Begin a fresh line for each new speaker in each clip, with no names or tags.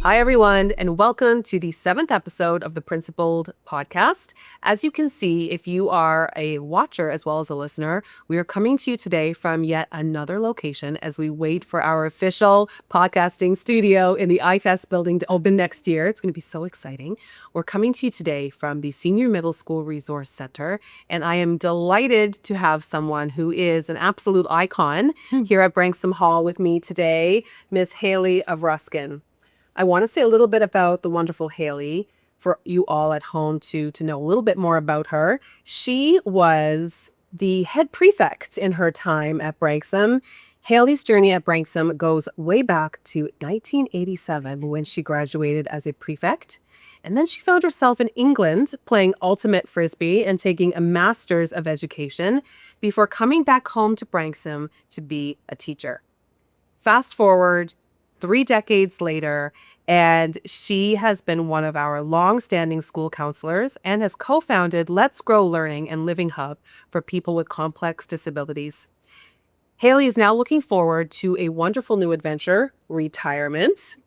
Hi, everyone, and welcome to the 7th episode of the PrincipalED podcast. As you can see, if you are a watcher as well as a listener, we are coming to you today from yet another location as we wait for our official podcasting studio in the IFES building to open next year. It's going to be so exciting. We're coming to you today from the Senior Middle School Resource Center, and I am delighted to have someone who is an absolute icon here at Branksome Hall with me today, Miss Hayley AvRUSKIN’87. I want to say a little bit about the wonderful Hayley for you all at home to know a little bit more about her. She was the head prefect in her time at Branksome. Hayley's journey at Branksome goes way back to 1987 when she graduated as a prefect. And then she found herself in England playing Ultimate Frisbee and taking a master's of education before coming back home to Branksome to be a teacher. Fast forward 3 decades later, and she has been one of our long-standing school counselors and has co-founded Let's Grow Learning and Living Hub for people with complex disabilities. Hayley is now looking forward to a wonderful new adventure, retirement.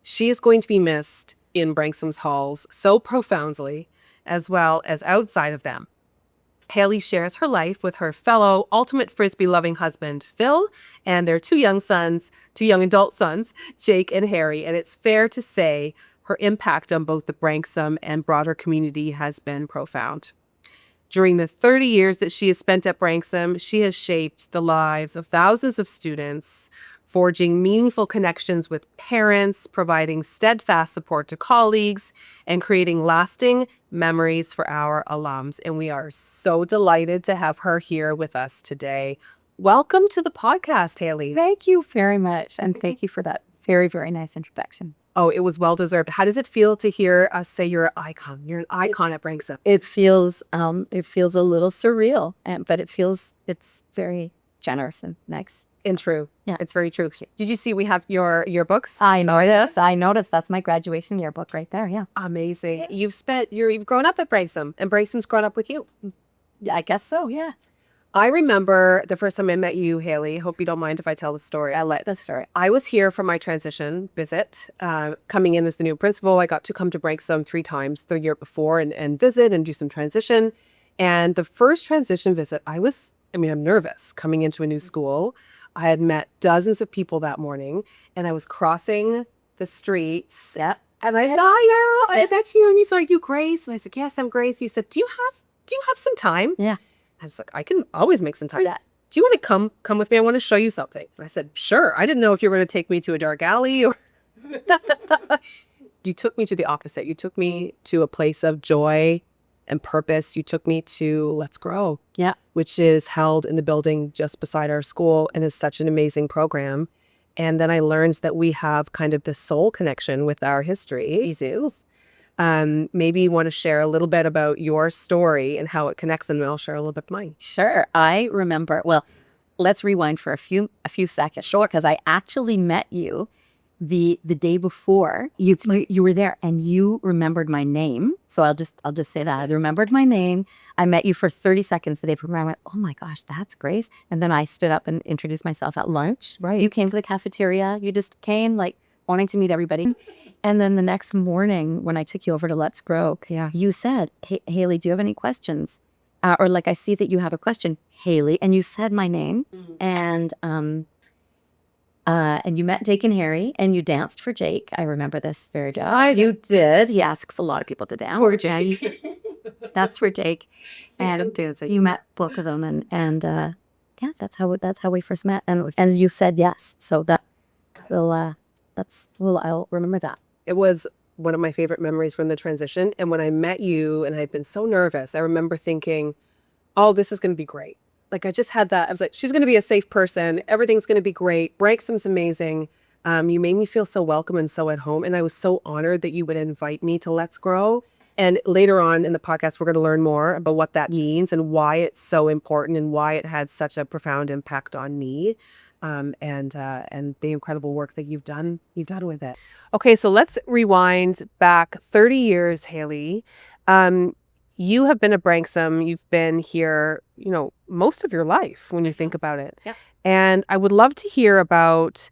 She is going to be missed in Branksome's halls so profoundly, as well as outside of them. Hayley shares her life with her fellow Ultimate Frisbee-loving husband, Phil, and their 2 young adult sons, Jake and Harry. And it's fair to say her impact on both the Branksome and broader community has been profound. During the 30 years that she has spent at Branksome, she has shaped the lives of thousands of students, forging meaningful connections with parents, providing steadfast support to colleagues, and creating lasting memories for our alums. And we are so delighted to have her here with us today. Welcome to the podcast, Hayley.
Thank you very much. And thank you for that very, very nice introduction.
Oh, it was well-deserved. How does it feel to hear us say you're an icon? You're an icon at Branksome.
It feels a little surreal, but it's very generous and nice.
And true.
Yeah.
It's very true. Did you see we have your yearbooks?
I noticed. That's my graduation yearbook right there. Yeah.
Amazing. You've grown up at Branksome, and Branksome's grown up with you.
I guess so. Yeah.
I remember the first time I met you, Hayley. Hope you don't mind if I tell the story.
I like the story.
I was here for my transition visit. Coming in as the new principal, I got to come to Branksome 3 times the year before and visit and do some transition. And the first transition visit, I'm nervous coming into a new school. I had met dozens of people that morning, and I was crossing the streets.
Yeah.
And I said, "Hi, I met you." And you said, "Are you Grace?" And I said, "Yes, I'm Grace." You said, "Do you have some time?"
Yeah.
I was like, "I can always make some time."
Yeah.
"Do you want to come with me? I want to show you something." And I said, "Sure." I didn't know if you were going to take me to a dark alley or You took me to the opposite. You took me to a place of joy and purpose. You took me to Let's Grow.
Yeah.
Which is held in the building just beside our school and is such an amazing program. And then I learned that we have kind of this soul connection with our history. Maybe you want to share a little bit about your story and how it connects, and I'll share a little bit of mine.
Sure. I remember. Well, let's rewind for a few seconds. Sure, because I actually met you the day before. You were there, and you remembered my name. So I'll just say that I remembered my name. I met you for 30 seconds the day before. I went, "Oh my gosh, that's Grace." And then I stood up and introduced myself at lunch.
Right.
You came to the cafeteria. You just came like wanting to meet everybody. And then the next morning when I took you over to Let's Grow, you said, "Hey, Hayley, do you have any questions?" Or like, "I see that you have a question, Hayley." And you said my name. And you met Jake and Harry, and you danced for Jake. I remember this very well. You did. He asks a lot of people to dance.
Poor Jake.
That's for Jake. And you met both of them, and that's how we first met. And you said yes. So I'll remember that.
It was one of my favorite memories from the transition. And when I met you and I'd been so nervous, I remember thinking, "Oh, this is going to be great." Like, I just had that. I was like, she's going to be a safe person. Everything's going to be great. Branksome's amazing. You made me feel so welcome and so at home. And I was so honored that you would invite me to Let's Grow. And later on in the podcast, we're going to learn more about what that means and why it's so important and why it had such a profound impact on me. And the incredible work that you've done with it. Okay, so let's rewind back 30 years, Hayley. You have been at Branksome. You've been here, most of your life when you think about it.
Yeah.
And I would love to hear about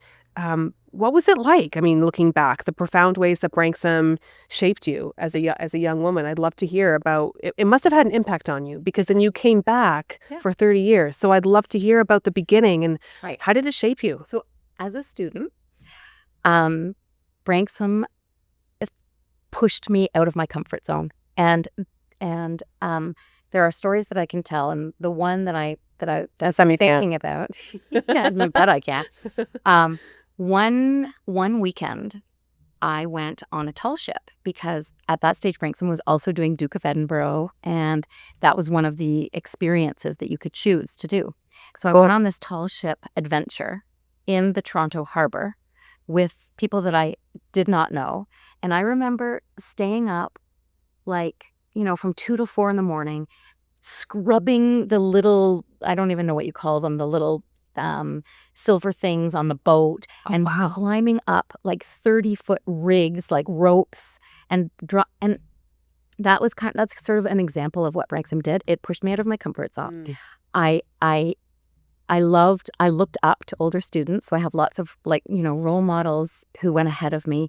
What was it like? I mean, looking back, the profound ways that Branksome shaped you as a young woman. I'd love to hear about it. It must have had an impact on you because then you came back
Yeah.
for 30 years. So I'd love to hear about the beginning and
Right.
how did it shape you?
So as a student, Branksome pushed me out of my comfort zone, and there are stories that I can tell, and the one that I'm thinking about, yeah, I bet I can. One weekend, I went on a tall ship because at that stage, Branksome was also doing Duke of Edinburgh, and that was one of the experiences that you could choose to do. So I went on this tall ship adventure in the Toronto harbor with people that I did not know. And I remember staying up from 2 to 4 in the morning, scrubbing the little, I don't even know what you call them, the little silver things on the boat, and climbing up 30-foot rigs, like ropes, and that's sort of an example of what Branksome did. It pushed me out of my comfort zone. I looked up to older students, so I have lots of role models who went ahead of me,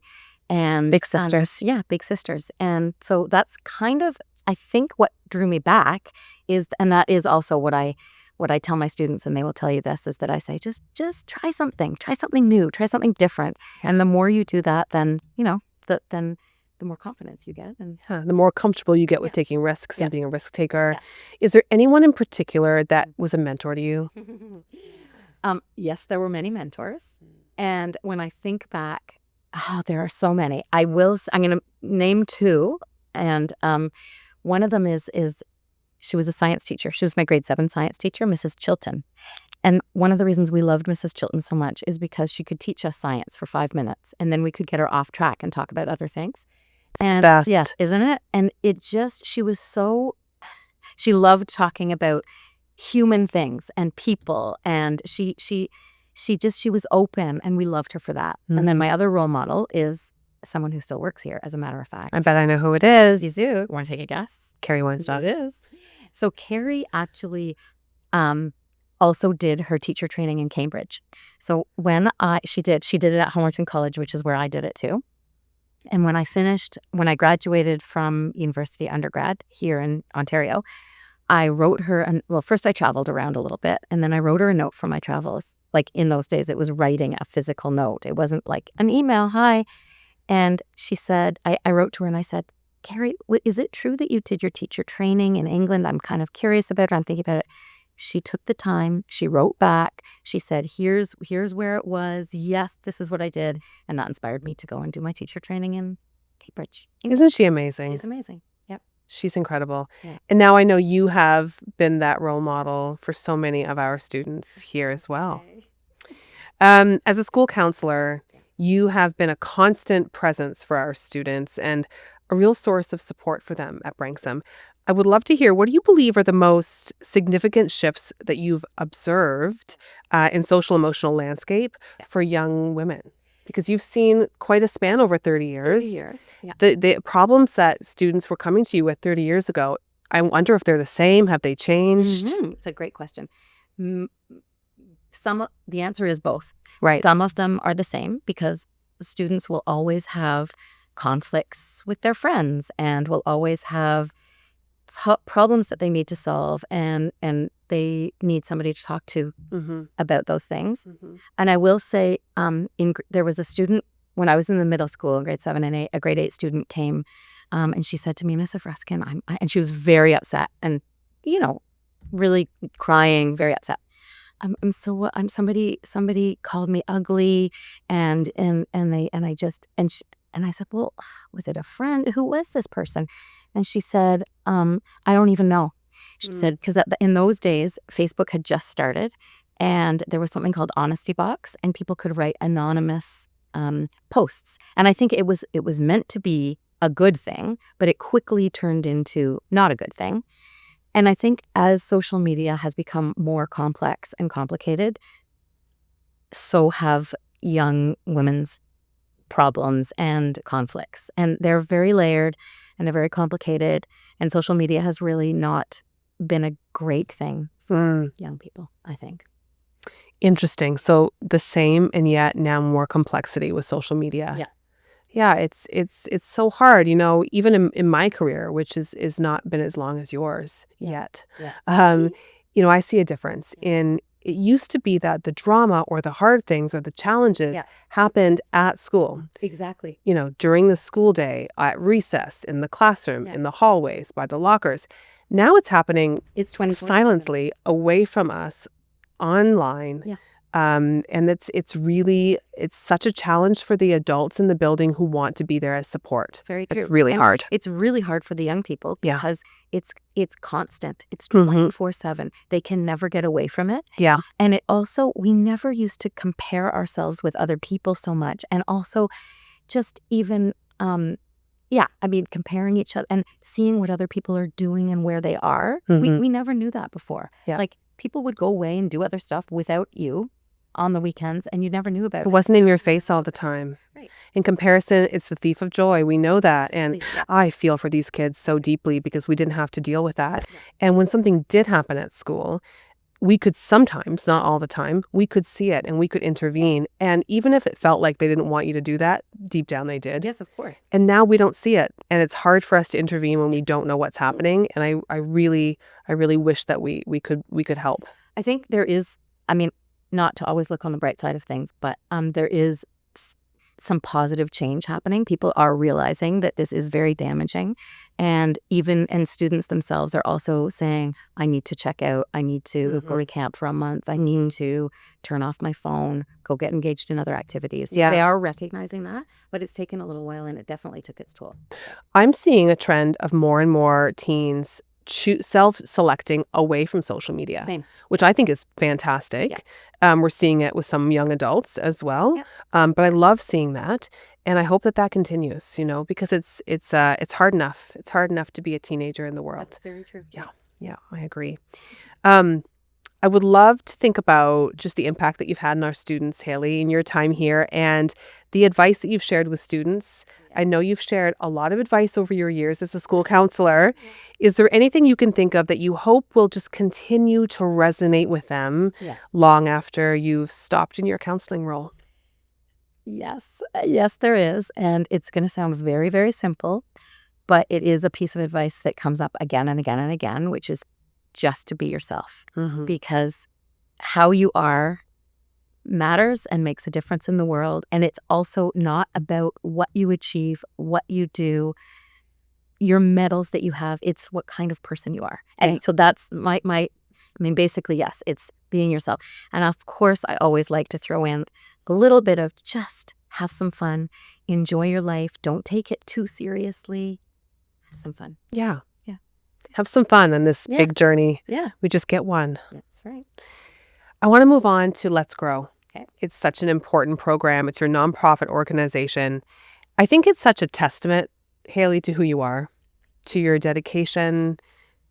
and
Big sisters.
yeah, big sisters. And so that's kind of, I think, what drew me back and that is also what I tell my students, and they will tell you this, is that I say, just try something new, try something different. And the more you do that, then, the more confidence you get. And
the more comfortable you get with taking risks and being a risk taker. Yeah. Is there anyone in particular that was a mentor to you?
Yes, there were many mentors. And when I think back, there are so many. I'm going to name 2. And one of them is she was a science teacher. She was my grade 7 science teacher, Mrs. Chilton. And one of the reasons we loved Mrs. Chilton so much is because she could teach us science for 5 minutes, and then we could get her off track and talk about other things. And yeah, isn't it? And she loved talking about human things and people, and she was open, and we loved her for that. Mm-hmm. And then my other role model is someone who still works here, as a matter of fact.
I bet I know who it is.
You do? Want to take a guess?
Carrie Weinstock.
It is. So Carrie actually also did her teacher training in Cambridge. So when she did it at Homerton College, which is where I did it too. And when I graduated from university undergrad here in Ontario, I wrote her, first I traveled around a little bit, and then I wrote her a note from my travels. Like in those days, it was writing a physical note. It wasn't like an email, hi. And she said, I wrote to her and I said, Carrie, is it true that you did your teacher training in England? I'm kind of curious about it. I'm thinking about it. She took the time. She wrote back. She said, here's where it was. Yes, this is what I did. And that inspired me to go and do my teacher training in Cambridge.
Isn't she amazing?
She's amazing. Yep.
She's incredible.
Yeah.
And now I know you have been that role model for so many of our students here as well. Okay. As a school counselor, you have been a constant presence for our students and a real source of support for them at Branksome. I would love to hear, what do you believe are the most significant shifts that you've observed in social emotional landscape for young women? Because you've seen quite a span over 30 years.
30 years, yeah.
The problems that students were coming to you with 30 years ago, I wonder if they're the same. Have they changed?
Mm-hmm. It's a great question. The answer is both.
Right.
Some of them are the same because students will always have conflicts with their friends and will always have problems that they need to solve, and they need somebody to talk to about those things. Mm-hmm. And I will say, there was a student when I was in the middle school in grade 7 and 8, a grade 8 student came, and she said to me, Miss AvRUSKIN', and she was very upset and, really crying, very upset. Somebody called me ugly, and I said, well, was it a friend? Who was this person? And she said, I don't even know. She said, because in those days, Facebook had just started, and there was something called Honesty Box, and people could write anonymous posts. And I think it was meant to be a good thing, but it quickly turned into not a good thing. And I think as social media has become more complex and complicated, so have young women's problems and conflicts. And they're very layered and they're very complicated. And social media has really not been a great thing for young people, I think.
Interesting. So the same and yet now more complexity with social media.
Yeah.
Yeah, it's so hard, even in my career, which is not been as long as yours
Yeah.
yet.
Yeah.
Um, I see a difference in it used to be that the drama or the hard things or the challenges
Yeah.
happened at school,
Exactly.
during the school day, at recess, in the classroom,
Yeah.
in the hallways, by the lockers. Now it's happening
It's 24/7.
silently away from us online.
Yeah.
And it's such a challenge for the adults in the building who want to be there as support.
Very true.
It's really
And
hard.
it's really hard for the young people
Yeah.
because it's constant. It's
Mhm.
24/7. They can never get away from it.
Yeah.
And it also, we never used to compare ourselves with other people so much. And also just even, comparing each other and seeing what other people are doing and where they are.
Mhm.
We never knew that before.
Yeah.
Like, people would go away and do other stuff without you on the weekends, and you never knew about
It
it.
wasn't in your face all the time.
Right.
In comparison, it's the thief of joy. We know that. And
Yeah.
I feel for these kids so deeply because we didn't have to deal with that.
Yeah.
And when something did happen at school, we could sometimes, not all the time, we could see it and we could intervene. And even if it felt like they didn't want you to do that, deep down they did.
Yes, of course.
And now we don't see it. And it's hard for us to intervene when we don't know what's happening. And I really wish that we could help.
I think there is, not to always look on the bright side of things, but there is some positive change happening. People are realizing that this is very damaging. And students themselves are also saying, I need to check out. I need to go to camp for a month. I need to turn off my phone, go get engaged in other activities.
Yeah.
They are recognizing that, but it's taken a little while and it definitely took its toll.
I'm seeing a trend of more and more teens self-selecting away from social media,
Same.
which I think is fantastic. We're seeing it with some young adults as well.
Yeah.
But I love seeing that. And I hope that continues, because it's hard enough. It's hard enough to be a teenager in the world.
That's very true.
Yeah, I agree. I would love to think about just the impact that you've had on our students, Hayley, in your time here and the advice that you've shared with students. I know you've shared a lot of advice over your years as a school counselor. Is there anything you can think of that you hope will just continue to resonate with them long after you've stopped in your counseling role?
Yes, there is. And it's going to sound very, very simple, but it is a piece of advice that comes up again and again and again, which is just to be yourself, because how you are matters and makes a difference in the world. And it's also not about what you achieve, what you do, your medals that you have. It's what kind of person you are. And so that's basically, yes, it's being yourself. And of course, I always like to throw in a little bit of just have some fun, enjoy your life. Don't take it too seriously. Have some fun.
Yeah. Have some fun on this big journey.
Yeah.
We just get one.
That's right.
I want to move on to Let's Grow.
Okay.
It's such an important program. It's your nonprofit organization. I think it's such a testament, Hayley, to who you are, to your dedication,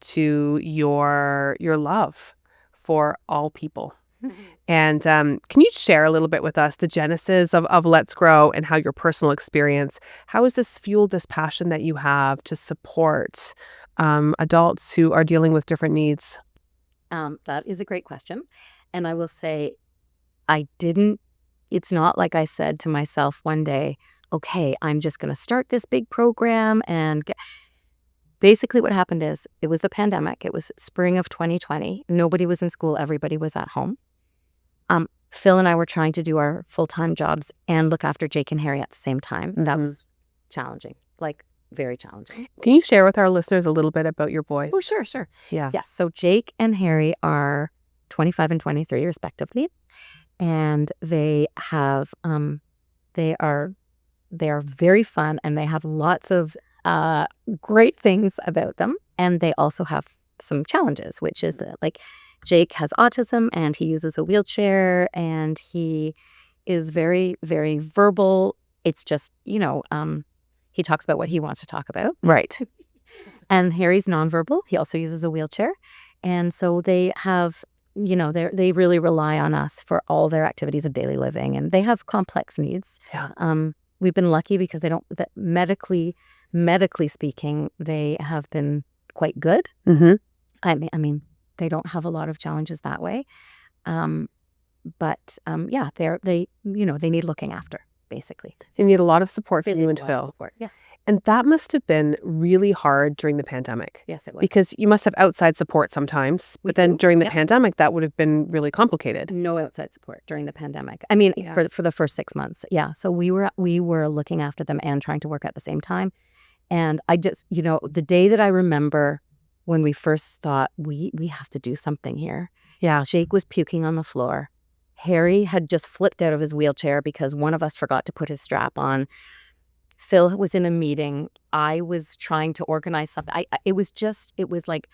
to your love for all people. And can you share a little bit with us the genesis of Let's Grow and how your personal experience, how has this fueled this passion that you have to support adults who are dealing with different needs?
That is a great question. And I will say, it's not like I said to myself one day, okay, I'm just going to start this big program. And basically what happened is it was the pandemic. It was spring of 2020. Nobody was in school. Everybody was at home. Phil and I were trying to do our full-time jobs and look after Jake and Harry at the same time. That was challenging, very challenging.
Can you share with our listeners a little bit about your boy?
Oh, sure.
Yeah.
Yes. So Jake and Harry are 25 and 23 respectively. And they have, they are very fun and they have lots of great things about them. And they also have some challenges, which is that Jake has autism and he uses a wheelchair and he is very, very verbal. It's just, he talks about what he wants to talk about.
Right.
And Harry's nonverbal. He also uses a wheelchair. And so they have, they really rely on us for all their activities of daily living. And they have complex needs.
Yeah.
We've been lucky because medically speaking, they have been quite good.
Mm-hmm.
I mean, they don't have a lot of challenges that way. yeah, they need looking after, basically.
They need a lot of support
They
from
need
you
a
and
lot of
Phil.
support. Yeah.
And that must have been really hard during the pandemic.
Yes, it was.
Because you must have outside support sometimes,
We
but then
do,
during the
yep.
pandemic, that would have been really complicated.
No outside support during the pandemic. I mean,
Yeah.
for the first 6 months. Yeah. So we were looking after them and trying to work at the same time. And I just, the day that I remember when we first thought we have to do something here.
Yeah.
Jake was puking on the floor. Harry had just flipped out of his wheelchair because one of us forgot to put his strap on. Phil was in a meeting. I was trying to organize something. It was like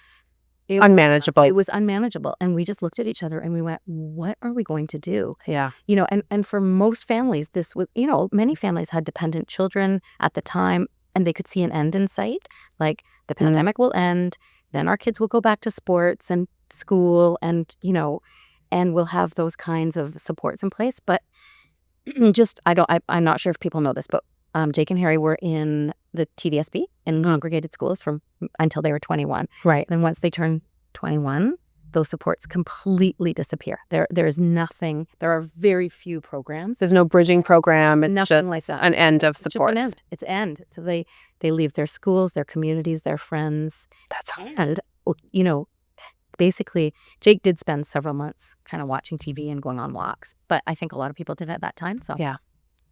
Unmanageable.
It was unmanageable. And we just looked at each other and we went, what are we going to do?
Yeah.
And for most families, this was, many families had dependent children at the time and they could see an end in sight. Like the pandemic will end, then our kids will go back to sports and school and we'll have those kinds of supports in place. But I'm not sure if people know this, but Jake and Harry were in the TDSB in congregated schools until they were 21.
Right.
Then once they turn 21, those supports completely disappear. There is nothing. There are very few programs.
There's no bridging program. It's
Nothing
just
like that.
an end of
It's just
support.
an end. It's end. So they leave their schools, their communities, their friends.
That's hard.
And, basically, Jake did spend several months kind of watching TV and going on walks. But I think a lot of people did at that time. So
Yeah.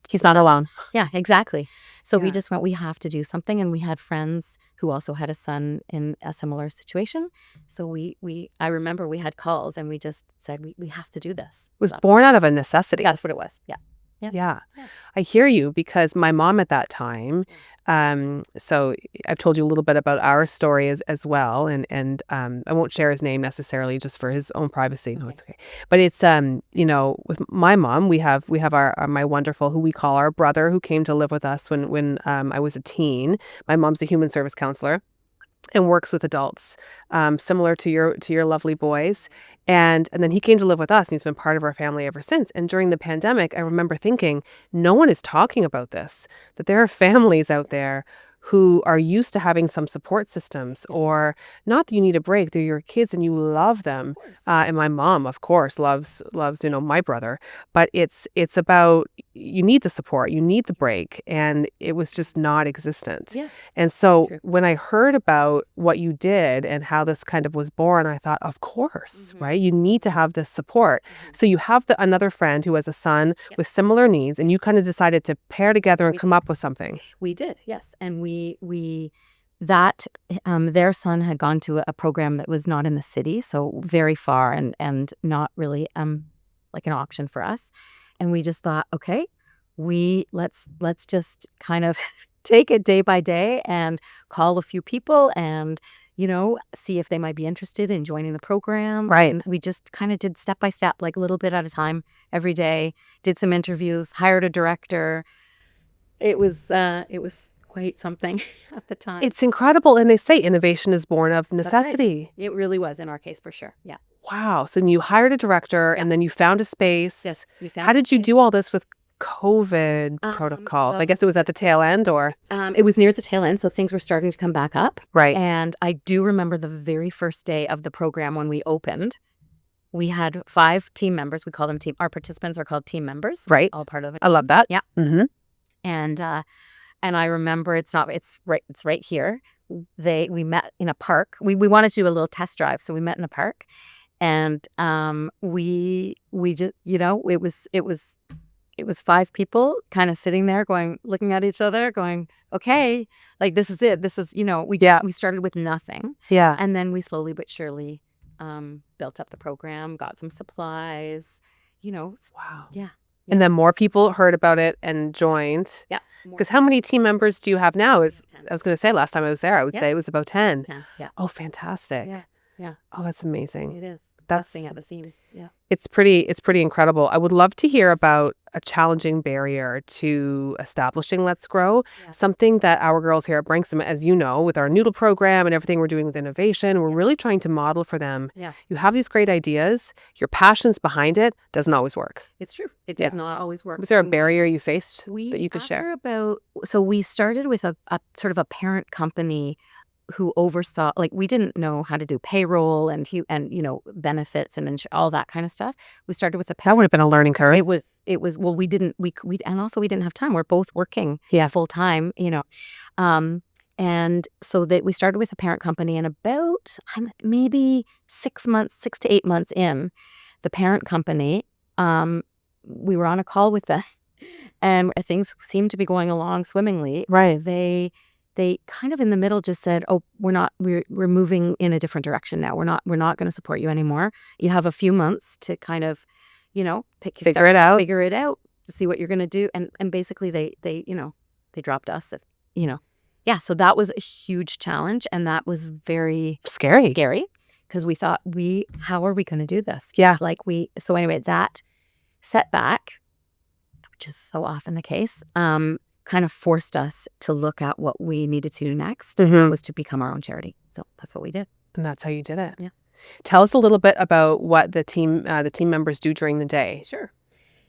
He's not alone.
yeah, exactly. So
Yeah.
we just went, we have to do something. And we had friends who also had a son in a similar situation. So I remember we had calls and we just said, we have to do this.
It was born out of a necessity.
That's what it was. Yeah.
Yeah.
Yeah.
I hear you because my mom at that time, so I've told you a little bit about our story as well. And I won't share his name necessarily just for his own privacy. No,
Okay.
it's okay. But it's, with my mom, we have my wonderful, who we call our brother, who came to live with us when I was a teen. My mom's a human service counselor and works with adults, similar to your lovely boys. And then he came to live with us and he's been part of our family ever since. And during the pandemic, I remember thinking, no one is talking about this, that there are families out there who are used to having some support systems, or not that you need a break, they're your kids and you love them. And my mom, of course, loves my brother, but it's about, you need the support, you need the break, and it was just not existent.
Yeah.
And so
True.
when I heard about what you did and how this kind of was born, I thought, of course, right? You need to have this support. So you have another friend who has a son with similar needs, and you kind of decided to pair together and come up with something.
We did, yes. And their son had gone to a program that was not in the city, so very far and not really like an option for us. And we just thought, okay, let's just kind of take it day by day and call a few people and see if they might be interested in joining the program.
Right.
And we just kind of did step by step, like a little bit at a time every day, did some interviews, hired a director. It was quite something at the time.
It's incredible. And they say innovation is born of necessity.
Right. It really was in our case for sure. Yeah.
Wow. So you hired a director and then you found a space.
Yes. We found.
How did you do all this with COVID protocols? I guess it was at the tail end, or?
It was near the tail end, so things were starting to come back up.
Right.
And I do remember the very first day of the program when we opened. We had 5 team members. We call them our participants are called team members.
Right.
All part of it.
I love that.
Yeah.
Mm-hmm.
And I remember it's right here. We met in a park. We wanted to do a little test drive, so we met in a park, and we just it was 5 people kind of sitting there looking at each other going, okay, like this is it. This is we started with nothing.
Yeah.
And then we slowly but surely built up the program, got some supplies.
Wow.
Yeah.
And then more people heard about it and joined.
Yeah.
Because how many team members do you have now?
10.
I was going to say last time I was there, I would say it was about 10.
10. Yeah.
Oh, fantastic.
Yeah. Yeah.
Oh, that's amazing.
It is.
That's
Busting at the seams. Yeah.
It's pretty incredible. I would love to hear about a challenging barrier to establishing Let's Grow.
Yeah.
Something that our girls here at Branksome, as you know, with our noodle program and everything we're doing with innovation, we're really trying to model for them.
Yeah.
You have these great ideas, your passion's behind it, doesn't always work.
It's true. It does not always work.
Was there a barrier you faced that you could share?
So we started with a sort of a parent company who oversaw, like, we didn't know how to do payroll and benefits and all that kind of stuff. We started with a
That would have been a learning curve.
it was well, we didn't we and also we didn't have time. We're both working full time, and so that we started with a parent company, and about maybe 6 to 8 months in, the parent company, we were on a call with them, and things seemed to be going along swimmingly.
Right.
They kind of in the middle just said, "Oh, we're moving in a different direction now. We're not going to support you anymore. You have a few months to kind of,
Figure it out.
figure it out, to see what you're going to do." And basically they dropped us. Yeah. So that was a huge challenge, and that was very
Scary.
because we thought, how are we going to do this?
Yeah.
So anyway, that setback, which is so often the case, kind of forced us to look at what we needed to do next, was to become our own charity. So that's what we did.
And that's how you did it.
Yeah.
Tell us a little bit about what the team members do during the day.
Sure.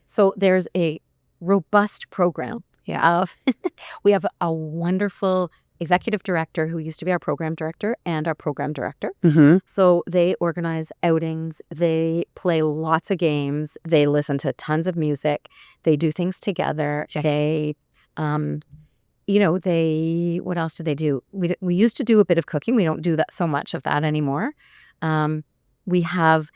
So there's a robust program.
Yeah.
We have a wonderful executive director who used to be our program director and our program director.
Mm-hmm.
So they organize outings, they play lots of games, they listen to tons of music, they do things together.
Okay.
What else do they do? We used to do a bit of cooking. We don't do that so much of that anymore. We have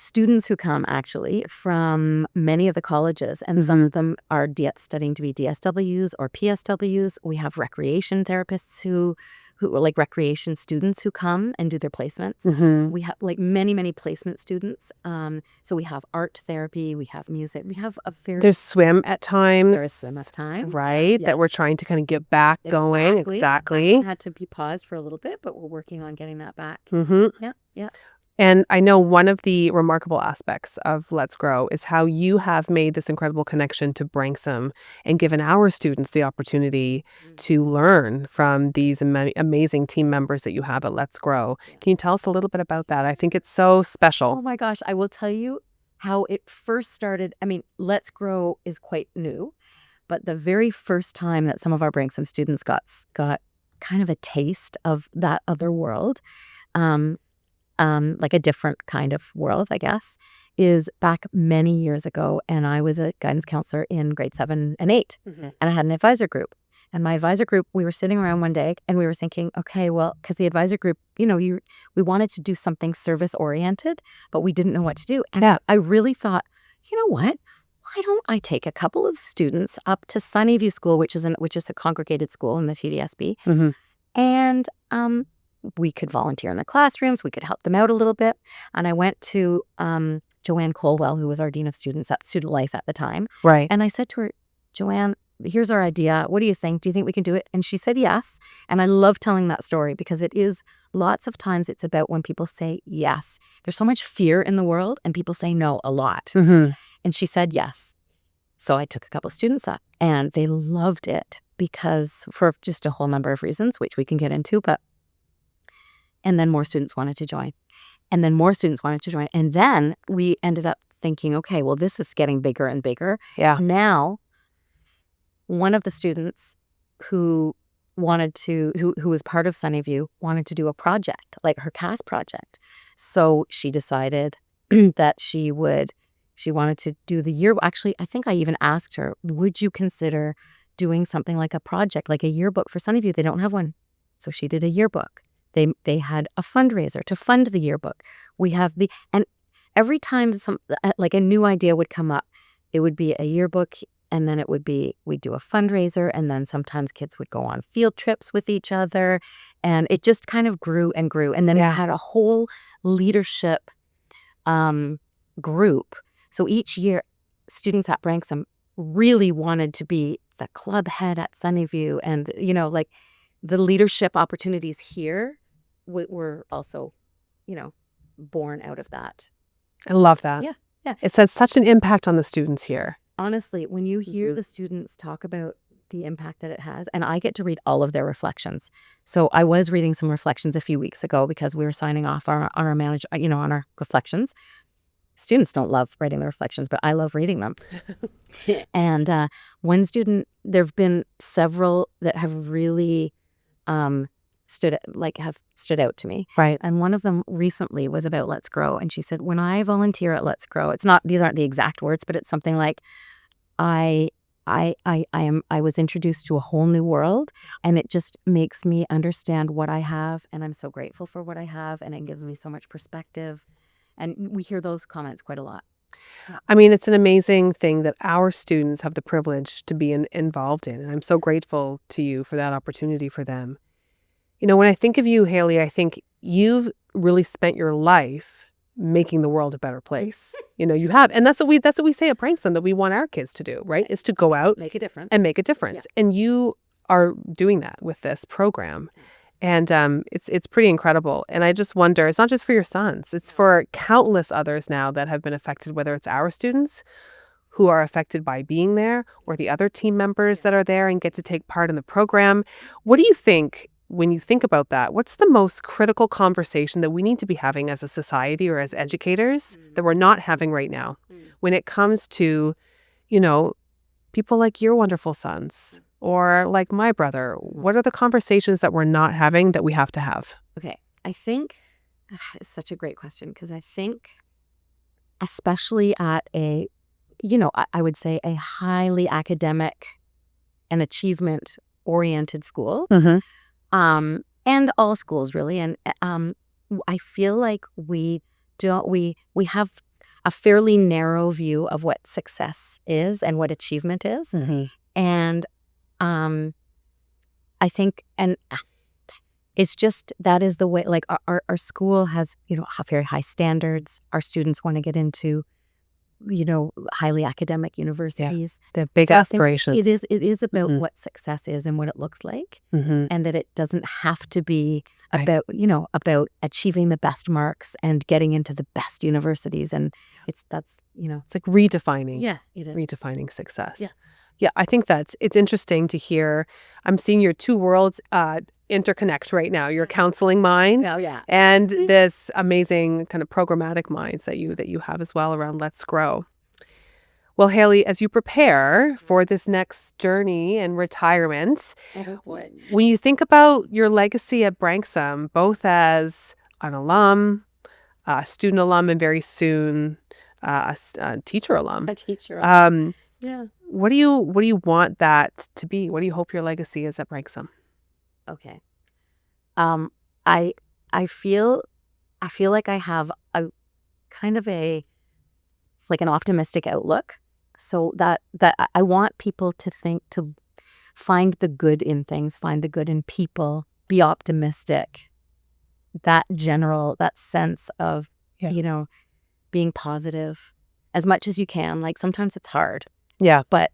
students who come actually from many of the colleges, and some of them are studying to be DSWs or PSWs. We have recreation therapists who are like recreation students who come and do their placements.
Mm-hmm.
We have like many placement students. So we have art therapy, we have music, we have
There's swim at times.
There is swim at times.
Right.
Yeah.
That we're trying to kind of get back going. Exactly.
That had to be paused for a little bit, but we're working on getting that back.
Mm-hmm.
Yeah.
And I know one of the remarkable aspects of Let's Grow is how you have made this incredible connection to Branksome and given our students the opportunity to learn from these amazing team members that you have at Let's Grow. Can you tell us a little bit about that? I think it's so special.
Oh my gosh, I will tell you how it first started. I mean, Let's Grow is quite new, but the very first time that some of our Branksome students got kind of a taste of that other world, like a different kind of world, I guess, is back many years ago. And I was a guidance counselor in grade 7 and 8.
Mm-hmm.
And I had an advisor group. And my advisor group, we were sitting around one day and we were thinking, okay, well, because the advisor group, we wanted to do something service oriented, but we didn't know what to do. And I really thought, you know what? Why don't I take a couple of students up to Sunnyview School, which is a congregated school in the TDSB,
Mm-hmm.
and we could volunteer in the classrooms. We could help them out a little bit. And I went to Joanne Colwell, who was our Dean of Students at Student Life at the time.
Right.
And I said to her, Joanne, here's our idea. What do you think? Do you think we can do it? And she said yes. And I love telling that story because it is lots of times it's about when people say yes. There's so much fear in the world and people say no a lot.
Mm-hmm.
And she said yes. So I took a couple of students up and they loved it because for just a whole number of reasons, which we can get into, and then more students wanted to join. And then more students wanted to join. And then we ended up thinking, okay, well, this is getting bigger and bigger.
Yeah.
Now, one of the students who was part of Sunnyview wanted to do a project, like her CAS project. So she decided that she wanted to do the year. Actually, I think I even asked her, would you consider doing something like a project, like a yearbook for Sunnyview? They don't have one. So she did a yearbook. They had a fundraiser to fund the yearbook. And every time like a new idea would come up, it would be a yearbook, and then we'd do a fundraiser, and then sometimes kids would go on field trips with each other, and it just kind of grew and grew. And then we had a whole leadership group. So each year, students at Branksome really wanted to be the club head at Sunnyview, and like the leadership opportunities here were also, born out of that.
I love that.
Yeah.
It's had such an impact on the students here.
Honestly, when you hear the students talk about the impact that it has, and I get to read all of their reflections. So I was reading some reflections a few weeks ago because we were signing off on our reflections. Students don't love writing the reflections, but I love reading them. And one student, there have been several that have really have stood out to me.
Right.
And one of them recently was about Let's Grow. And she said, when I volunteer at Let's Grow, these aren't the exact words, but it's something like, I was introduced to a whole new world, and it just makes me understand what I have, and I'm so grateful for what I have, and it gives me so much perspective. And we hear those comments quite a lot.
I mean, it's an amazing thing that our students have the privilege to be involved in. And I'm so grateful to you for that opportunity for them. When I think of you, Hayley, I think you've really spent your life making the world a better place. You have. And that's what we say at Branksome, that we want our kids to do, right? Is to go out
Make a difference.
and make a difference.
Yeah.
And you are doing that with this program. And it's pretty incredible. And I just wonder, it's not just for your sons, it's for countless others now that have been affected, whether it's our students who are affected by being there or the other team members that are there and get to take part in the program. What do you think, when you think about that, what's the most critical conversation that we need to be having as a society or as educators that we're not having right now when it comes to, people like your wonderful sons? Or like my brother, what are the conversations that we're not having that we have to have?
Okay. I think it's such a great question, because I think especially at I would say a highly academic and achievement-oriented school, and all schools really, and I feel like we have a fairly narrow view of what success is and what achievement is. And I think, and it's just, that is the way, like our school has, very high standards. Our students want to get into, highly academic universities.
The big
So I think
aspirations.
it is about what success is and what it looks like. And that it doesn't have to be about, about achieving the best marks and getting into the best universities. And it's
like redefining.
Yeah, it is.
Redefining success.
Yeah.
Yeah, I think it's interesting to hear. I'm seeing your two worlds interconnect right now. Your counseling mind and this amazing kind of programmatic minds that you have as well around Let's Grow. Well, Hayley, as you prepare for this next journey and retirement, when you think about your legacy at Branksome, both as an alum, a student alum, and very soon a teacher alum.
A teacher. Yeah.
What do you want that to be? What do you hope your legacy is at Branksome?
Okay. I feel like I have a kind of an optimistic outlook, so that I want people to find the good in things, find the good in people, be optimistic. That sense of being positive as much as you can. Like, sometimes it's hard.
Yeah.
But,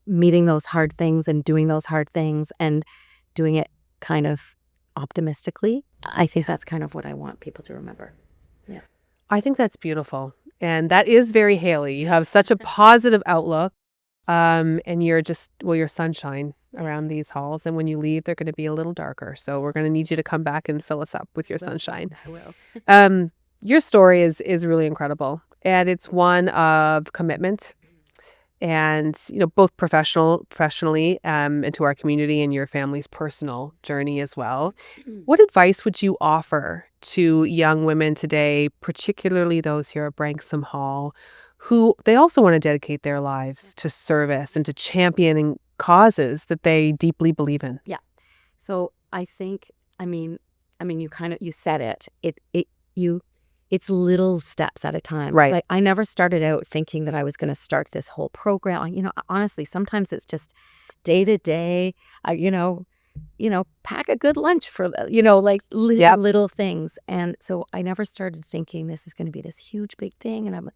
meeting those hard things and doing those hard things and doing it kind of optimistically, I think that's kind of what I want people to remember. Yeah.
I think that's beautiful. And that is very Hayley. You have such a positive outlook. And you're you're sunshine around these halls. And when you leave, they're going to be a little darker. So we're going to need you to come back and fill us up with your sunshine.
I will.
Your story is really incredible. And it's one of commitment and, both professionally and to our community and your family's personal journey as well. What advice would you offer to young women today, particularly those here at Branksome Hall, who they also want to dedicate their lives to service and to championing causes that they deeply believe in?
Yeah. So I think, you said it. It's little steps at a time.
Right.
Like, I never started out thinking that I was going to start this whole program. Honestly, sometimes it's just day to day. Pack a good lunch for, little things. And so I never started thinking this is going to be this huge, big thing. And I'm,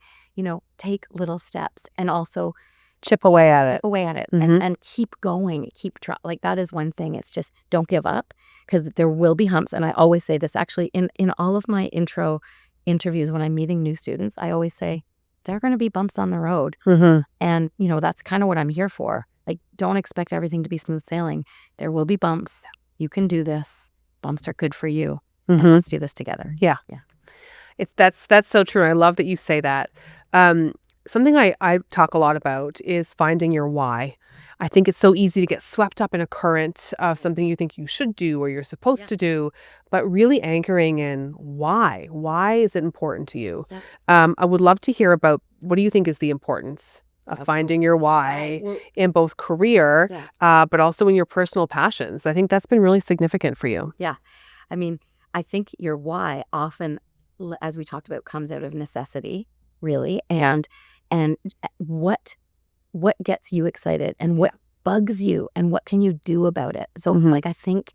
take little steps and also
chip away at it.
And keep going, keep trying. Like, that is one thing. It's just, don't give up, because there will be humps. And I always say this, actually, in all of my intro interviews when I'm meeting new students, I always say there are going to be bumps on the road. And, that's kind of what I'm here for. Like, don't expect everything to be smooth sailing. There will be bumps. You can do this. Bumps are good for you. And let's do this together.
Yeah. That's so true. I love that you say that. something I talk a lot about is finding your why. I think it's so easy to get swept up in a current of something you think you should do or you're supposed
Yeah.
to do, but really anchoring in why. Why is it important to you?
Yeah.
I would love to hear about what do you think is the importance of finding your why
Well,
in both career,
yeah.
but also in your personal passions. I think that's been really significant for you.
Yeah. I mean, I think your why often, as we talked about, comes out of necessity, really. And what gets you excited and what bugs you and what can you do about it? So
Mhm.
like I think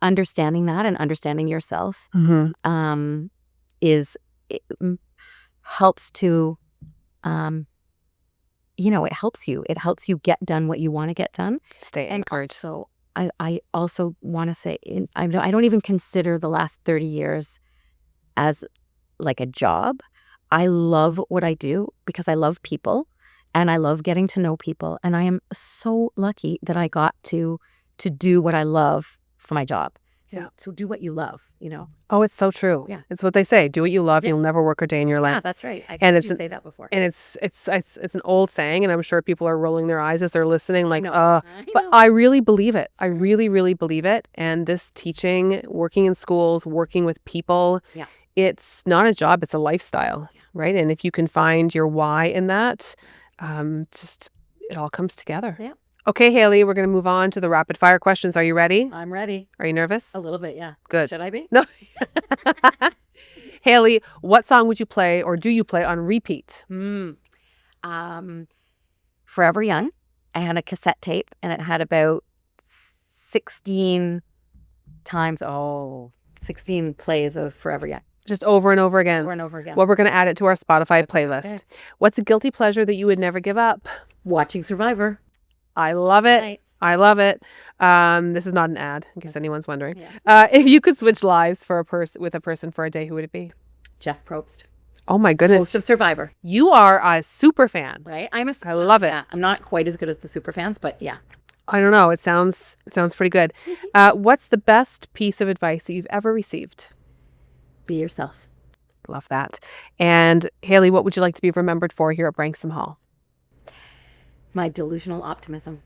understanding that and understanding yourself is helps to it helps you get done what you want to get done.
Stay
And
anchored.
so I also want to say I don't even consider the last 30 years as like a job. I love what I do because I love people and I love getting to know people. And I am so lucky that I got to do what I love for my job. So do what you love,
Oh, it's so true.
Yeah.
It's what they say. Do what you love.
Yeah.
You'll never work a day in your life.
Yeah, that's right. I've
And
heard
it's
you
an-
say that before.
And it's an old saying, and I'm sure people are rolling their eyes as they're listening, like,
know.
but
know.
I really believe it. I really, really believe it. And this teaching, working in schools, working with people,
Yeah.
it's not a job, it's a lifestyle, right? And if you can find your why in that, just it all comes together.
Yeah.
Okay, Hayley, we're going to move on to the rapid fire questions. Are you ready?
I'm ready.
Are you nervous?
A little bit, yeah.
Good.
Should I be?
No. Hayley, what song would you play or do you play on repeat?
Forever Young. I had a cassette tape and it had about 16 plays of Forever Young.
Just over and over again.
Over and over again.
Well, we're going to add it to our Spotify playlist.
Okay.
What's a guilty pleasure that you would never give up?
Watching Survivor.
I love it.
Nights.
I love it. This is not an ad, in case anyone's wondering.
Yeah.
If you could switch lives with a person for a day, who would it be?
Jeff Probst.
Oh my goodness.
Host of Survivor.
You are a super fan.
Right?
I love it.
Yeah, I'm not quite as good as the super fans, but yeah.
I don't know. It sounds pretty good. What's the best piece of advice that you've ever received?
Be yourself.
Love that. And Hayley, what would you like to be remembered for here at Branksome Hall?
My delusional optimism.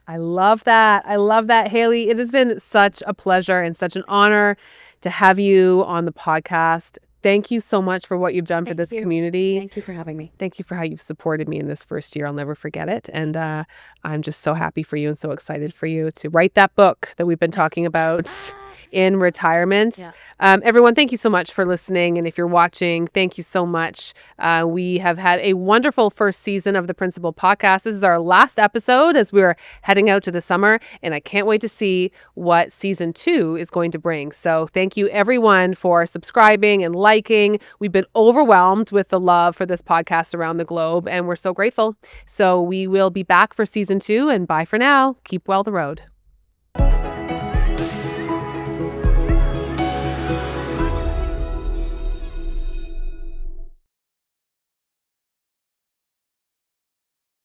I love that. I love that, Hayley. It has been such a pleasure and such an honor to have you on the podcast. Thank you so much for what you've done for this community.
Thank you for having me.
Thank you for how you've supported me in this first year. I'll never forget it. And I'm just so happy for you and so excited for you to write that book that we've been talking about in retirement.
Yeah.
Everyone, thank you so much for listening. And if you're watching, thank you so much. We have had a wonderful first season of the Principal Podcast. This is our last episode as we're heading out to the summer. And I can't wait to see what season 2 is going to bring. So thank you, everyone, for subscribing and liking. We've been overwhelmed with the love for this podcast around the globe, and we're so grateful. So we will be back for season 2, and bye for now. Keep well the road.